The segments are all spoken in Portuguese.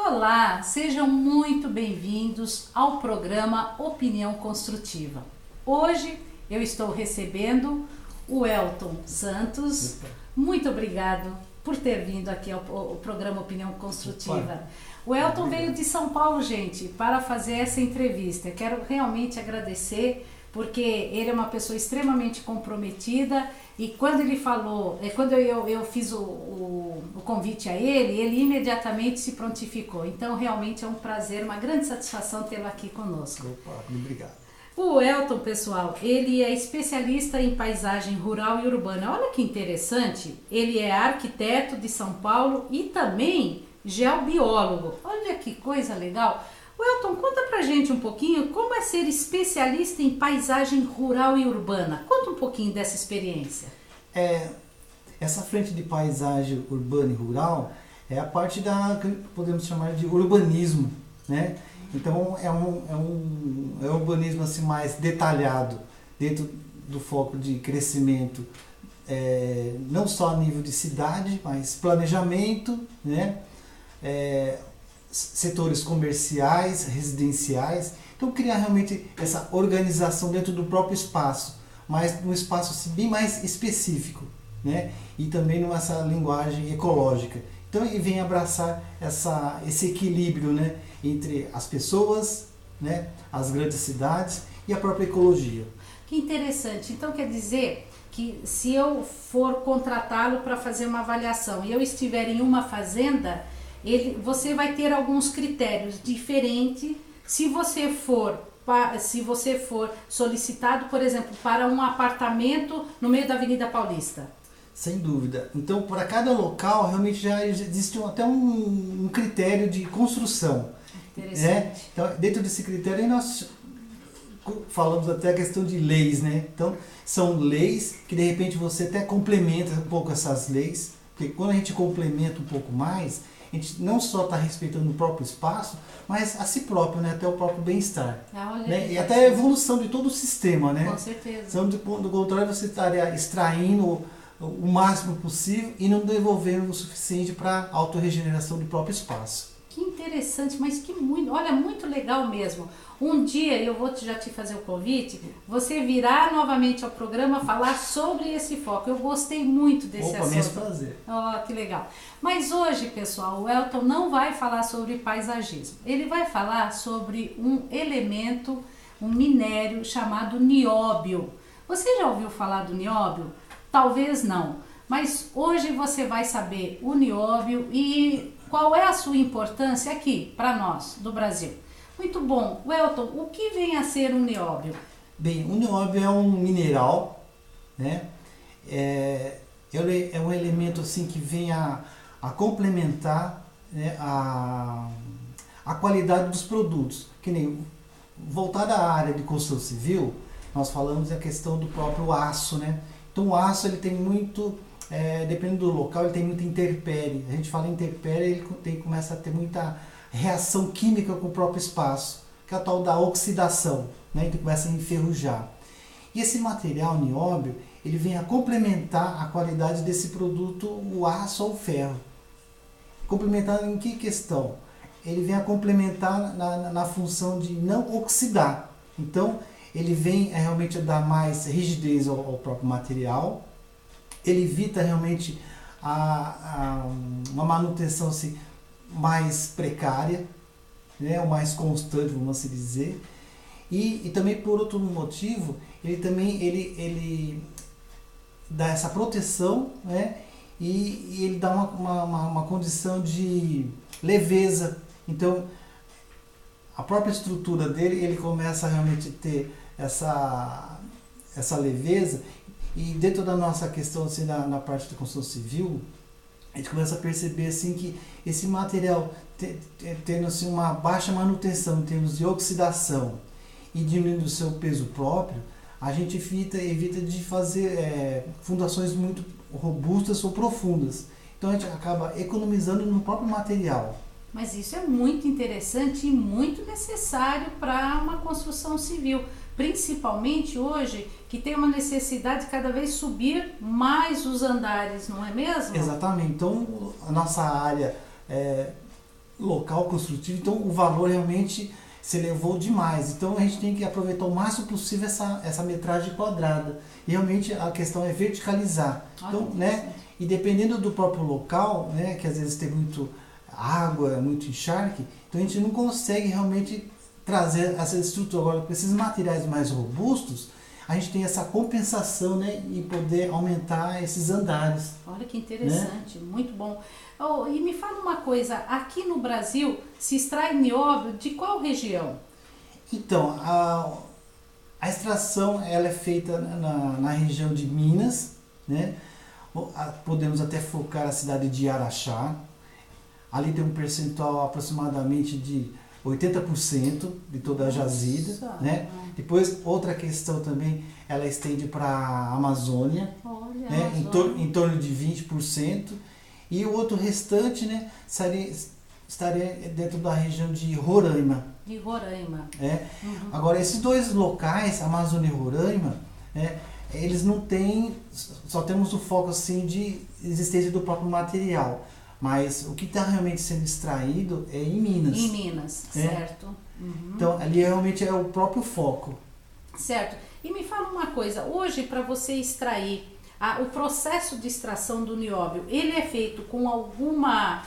Olá, sejam muito bem-vindos ao programa Opinião Construtiva. Hoje eu estou recebendo o Elton Santos. Muito obrigado por ter vindo aqui ao programa Opinião Construtiva. O Elton veio de São Paulo, gente, para fazer essa entrevista. Eu quero realmente agradecer, porque ele é uma pessoa extremamente comprometida e quando ele falou, quando eu fiz o convite a ele imediatamente se prontificou. Então, realmente é um prazer, uma grande satisfação tê-lo aqui conosco. Opa, obrigado. O Elton, pessoal, ele é especialista em paisagem rural e urbana. Olha que interessante, ele é arquiteto de São Paulo e também geobiólogo. Olha que coisa legal. O Elton, conta pra gente um pouquinho como é ser especialista em paisagem rural e urbana. Conta um pouquinho dessa experiência. Essa frente de paisagem urbana e rural é a parte que podemos chamar de urbanismo, né? Então é um urbanismo assim, mais detalhado, dentro do foco de crescimento, não só a nível de cidade, mas planejamento, né? Setores comerciais, residenciais. Então criar realmente essa organização dentro do próprio espaço, mas num espaço assim, bem mais específico, né? E também nessa linguagem ecológica. Então ele vem abraçar esse equilíbrio, né, entre as pessoas, né, as grandes cidades e a própria ecologia. Que interessante. Então quer dizer que se eu for contratá-lo para fazer uma avaliação e eu estiver em uma fazenda, você vai ter alguns critérios diferentes se você for solicitado, por exemplo, para um apartamento no meio da Avenida Paulista. Sem dúvida. Então, para cada local, realmente já existe até um critério de construção. Interessante. Né? Então, dentro desse critério, nós falamos até a questão de leis, né? Então, são leis que, de repente, você até complementa um pouco essas leis, porque quando a gente complementa um pouco mais, a gente não só está respeitando o próprio espaço, mas a si próprio, né? Até o próprio bem-estar. Né? E até a evolução de todo o sistema, né? Com certeza. Então, do contrário, você estaria extraindo o máximo possível e não devolvendo o suficiente para a autorregeneração do próprio espaço. Que interessante, mas olha, muito legal mesmo. Um dia eu vou já te fazer o convite, você virá novamente ao programa falar sobre esse foco. Eu gostei muito desse assunto. Mesmo prazer. Oh, que legal. Mas hoje, pessoal, o Elton não vai falar sobre paisagismo. Ele vai falar sobre um elemento, um minério chamado nióbio. Você já ouviu falar do nióbio? Talvez não, mas hoje você vai saber o nióbio e qual é a sua importância aqui para nós do Brasil. Muito bom. Elton, o que vem a ser um nióbio? Bem, o nióbio é um mineral, né? É um elemento assim que vem a complementar, né, a qualidade dos produtos. Que nem voltada à área de construção civil, nós falamos a questão do próprio aço, né? Então o aço ele tem muito, dependendo do local, ele tem muita intempérie. A gente fala intempérie, ele começa a ter muita reação química com o próprio espaço, que é a tal da oxidação, né? Então começa a enferrujar. E esse material nióbio, ele vem a complementar a qualidade desse produto, o aço ou o ferro. Complementar em que questão? Ele vem a complementar na função de não oxidar. Então, ele vem realmente a dar mais rigidez ao próprio material, ele evita realmente uma manutenção assim, mais precária, né, ou mais constante, vamos assim dizer, e também por outro motivo, ele dá essa proteção, né, e ele dá uma condição de leveza. Então, a própria estrutura dele, ele começa a realmente ter essa leveza, e dentro da nossa questão assim, na parte da construção civil, a gente começa a perceber assim, que esse material tendo assim, uma baixa manutenção em termos de oxidação e diminuindo o seu peso próprio, a gente evita de fazer fundações muito robustas ou profundas. Então a gente acaba economizando no próprio material. Mas isso é muito interessante e muito necessário para uma construção civil, principalmente hoje, que tem uma necessidade de cada vez subir mais os andares, não é mesmo? Exatamente. Então, a nossa área local construtivo, então o valor realmente se elevou demais. Então a gente tem que aproveitar o máximo possível essa metragem quadrada. E realmente a questão é verticalizar. Então, né, e dependendo do próprio local, né, que às vezes tem muito água, muito encharque, então a gente não consegue realmente trazer essa estrutura. Agora, com esses materiais mais robustos, a gente tem essa compensação, né, e poder aumentar esses andares. Olha que interessante, né? Muito bom. Oh, e me fala uma coisa, aqui no Brasil se extrai nióbio de qual região? Então, a extração ela é feita na região de Minas, né? Podemos até focar a cidade de Araxá. Ali tem um percentual aproximadamente de 80% de toda a jazida. Nossa, né? Depois, outra questão também, ela estende para a Amazônia, olha, né? Em torno de 20%. E o outro restante, né, estaria dentro da região de Roraima. De Roraima. Agora, esses dois locais, Amazônia e Roraima, eles não têm, só temos o foco assim de existência do próprio material. Mas o que está realmente sendo extraído é em Minas. Em Minas, certo. Então, ali realmente é o próprio foco. Certo. E me fala uma coisa, hoje para você extrair, o processo de extração do nióbio, ele é feito com alguma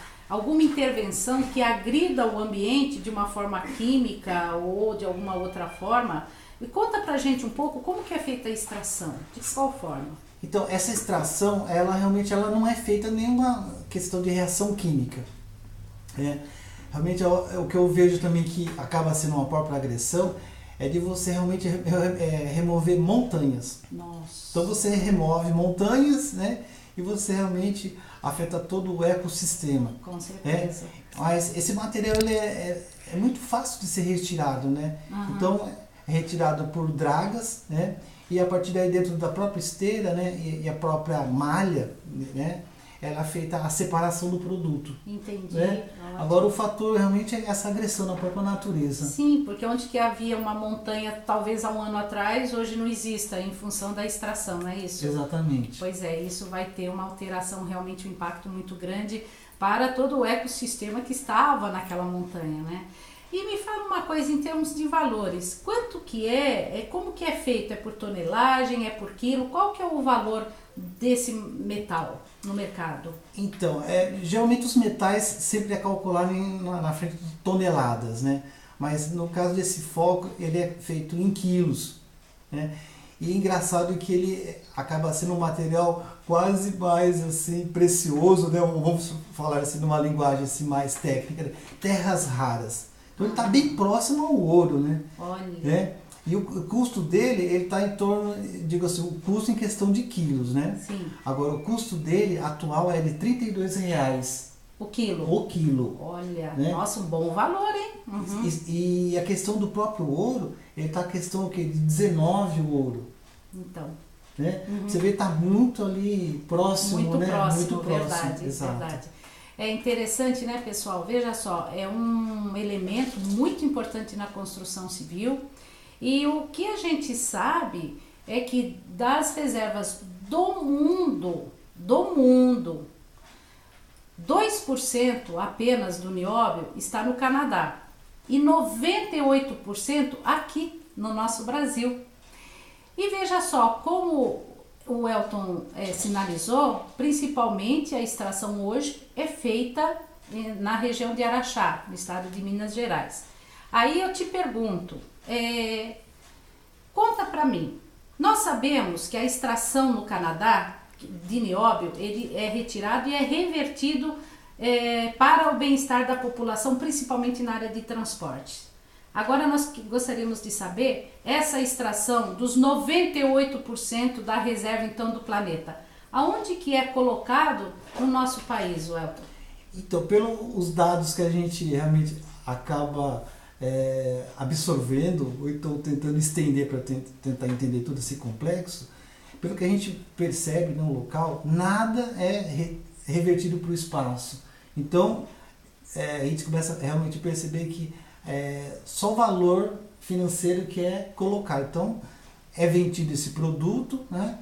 intervenção que agrida o ambiente de uma forma química ou de alguma outra forma? E conta pra gente um pouco como que é feita a extração, de qual forma? Então, essa extração, ela realmente não é feita nenhuma questão de reação química. Realmente, o que eu vejo também que acaba sendo uma própria agressão é de você realmente remover montanhas. Nossa. Então, você remove montanhas, né? E você realmente afeta todo o ecossistema. Com certeza. Mas esse material ele é muito fácil de ser retirado, né? Então, é retirado por dragas, né? E a partir daí dentro da própria esteira, né, e a própria malha, né, ela é feita a separação do produto. Entendi. Né? Agora o fator realmente é essa agressão na própria natureza. Sim, porque onde que havia uma montanha talvez há um ano atrás, hoje não exista em função da extração, não é isso? Exatamente. Pois é, isso vai ter uma alteração, realmente um impacto muito grande para todo o ecossistema que estava naquela montanha, né? E me fala uma coisa em termos de valores, quanto que como que é feito? É por tonelagem, é por quilo? Qual que é o valor desse metal no mercado? Então, geralmente os metais sempre é calculado na frente de toneladas, né? Mas no caso desse foco, ele é feito em quilos, né? E é engraçado que ele acaba sendo um material quase mais assim precioso, né? Vamos falar assim numa linguagem assim mais técnica, né? Terras raras. Então ele está bem próximo ao ouro, né? Olha. E o custo dele, ele está em torno, digo assim, o custo em questão de quilos, né? Sim. Agora, o custo dele atual é de R$32. O quilo? O quilo. Olha, né? Nossa, um bom valor, hein? E a questão do próprio ouro, ele está a questão o quê? De 19 o ouro. Então. Né? Você vê que está muito ali próximo, muito né? Próximo, muito próximo, verdade, exato. verdade. É interessante, né, pessoal? Veja só, é um elemento muito importante na construção civil e o que a gente sabe é que das reservas do mundo, 2% apenas do nióbio está no Canadá e 98% aqui no nosso Brasil. E veja só, como o Elton sinalizou, principalmente a extração hoje é feita na região de Araxá, no estado de Minas Gerais. Aí eu te pergunto, conta para mim, nós sabemos que a extração no Canadá de nióbio, ele é retirado e é revertido para o bem-estar da população, principalmente na área de transporte. Agora nós gostaríamos de saber essa extração dos 98% da reserva então do planeta. Aonde que é colocado no nosso país, Welton? Então, pelos dados que a gente realmente acaba absorvendo, ou então tentando estender para tentar entender todo esse complexo, pelo que a gente percebe no local, nada é revertido para o espaço. Então, a gente começa realmente a perceber que só o valor financeiro que é colocado. Então, é vendido esse produto, né?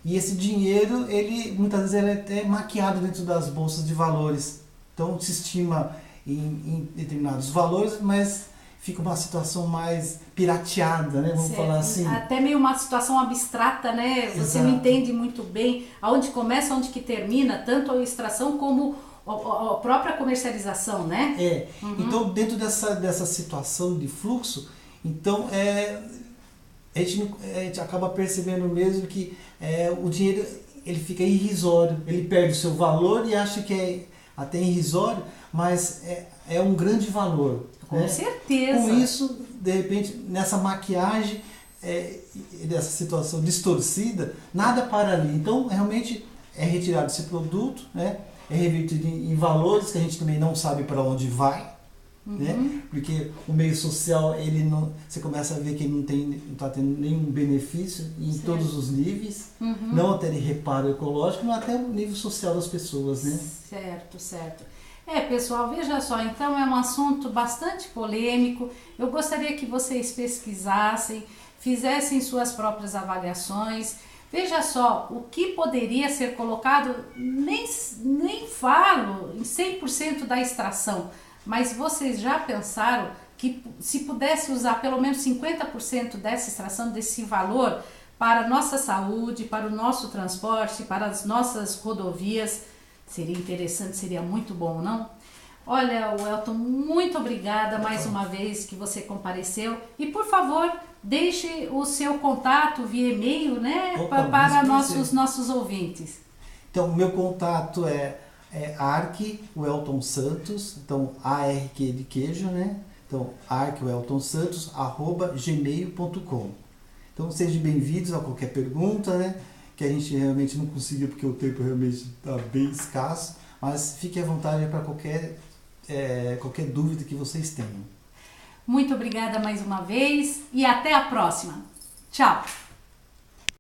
E esse dinheiro, muitas vezes ele é até maquiado dentro das bolsas de valores. Então, se estima em determinados valores, mas fica uma situação mais pirateada, né? Vamos falar assim. Até meio uma situação abstrata, né? Você não entende muito bem aonde começa, onde que termina, tanto a extração como a própria comercialização, né? Então dentro dessa situação de fluxo, então a gente acaba percebendo mesmo que o dinheiro ele fica irrisório, ele perde o seu valor e acha que é até irrisório, mas é um grande valor. Com certeza. Com isso, de repente, nessa maquiagem, dessa situação distorcida, nada para ali. Então, realmente, é retirado esse produto, né? É revertido em valores que a gente também não sabe para onde vai, né? Porque o meio social, ele não, você começa a ver que ele não está tendo nenhum benefício em todos os níveis, não até de reparo ecológico, mas até o nível social das pessoas, né? Certo. Pessoal, veja só, então é um assunto bastante polêmico. Eu gostaria que vocês pesquisassem, fizessem suas próprias avaliações. Veja só, o que poderia ser colocado, nem falo em 100% da extração, mas vocês já pensaram que se pudesse usar pelo menos 50% dessa extração, desse valor, para a nossa saúde, para o nosso transporte, para as nossas rodovias, seria interessante, seria muito bom, não? Olha, Welton, muito obrigada mais uma vez que você compareceu. E, por favor, deixe o seu contato via e-mail, né, para nossos ouvintes. Então, o meu contato é Welton Santos, então ARQ de queijo, né? Então, arqueweltonsantos@gmail.com. Então, sejam bem-vindos a qualquer pergunta, né? Que a gente realmente não conseguiu porque o tempo realmente está bem escasso, mas fique à vontade para qualquer dúvida que vocês tenham. Muito obrigada mais uma vez e até a próxima. Tchau!